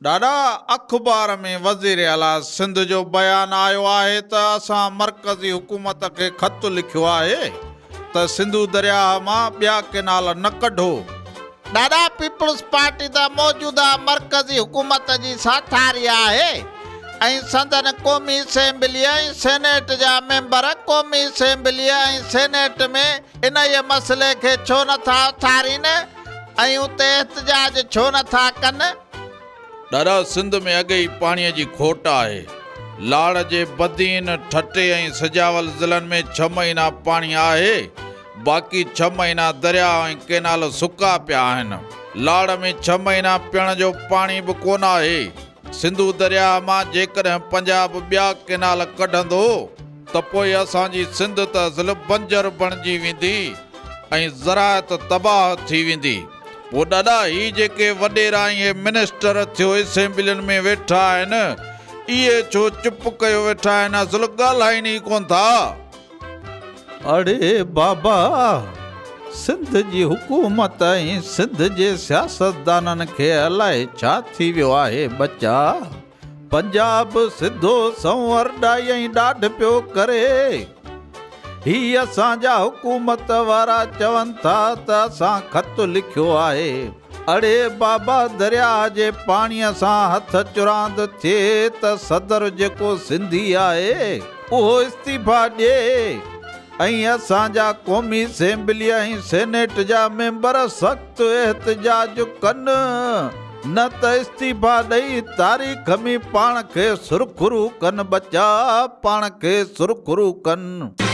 ॾाढा अख़बार में वज़ीर आला सिंध जो बयान आयो आहे त असां मरकज़ी हुकूमत खे ख़त लिखियो आहे त सिंधु दरिया मां ॿिया केनाल न कढो। ॾाढा पीपल्स पार्टी त मौजूदा मरकज़ी हुकूमत जी साथारी आहे ऐं संदन क़ौमी असेंबली ऐं सेनेट जा मेंबर क़ौमी असेंबली ऐं सेनेट में इन जे मसइले खे छो नथा उथारीनि ऐं उते एहतजाज छो नथा कनि। ॾाढा सिंध में अॻे ई पाणीअ जी खोट आहे। लाड़ जे बदीन ठटे ऐं सजावल ज़िलनि में 6 महीना पाणी आहे, बाक़ी 6 महीना दरिया ऐं केनाल सुका पिया आहिनि। लाड़ में 6 महीना पीअण जो पाणी बि कोन आहे। सिंधु दरिया मां जेकॾहिं पंजाब ॿिया केनाल कढंदो त पोइ असांजी सिंध त असल बंजर बणिजी वेंदी ऐं ज़राअत तबाह थी वेंदी। पोइ ॾाढा ही जेके वॾेरा ऐं मिनिस्टर थियो असेंबलियुनि में वेठा आहिनि, इहे छो चुप कयो वेठा आहिनि, असल ॻाल्हाइनि ई कोन था। अड़े बाबा, सिंध जी हुकूमत ऐं सिंध जे सियासतदाननि खे अलाए छा थी वियो आहे बच्चा। पंजाब सिधो संवर ॾाई ऐं ॾाढ पियो करे। ही असांजा हुकूमत वारा चवनि था त असां ख़त लिखियो आहे। अड़े बाबा, दरिया जे पाणीअ सां हथ चुरांद थिए त सदर जेको सिंधी आहे उहो इस्तीफ़ा ॾिए ऐं असांजा क़ौमी असेंबली ऐं सेनेट जा मेंबर सख़्तु एहतजाज कनि, न त इस्तीफ़ा ॾेई तारीख़ में पाण खे सुरखुरू कनि बच्चा, पाण खे सुरखुरू कनि।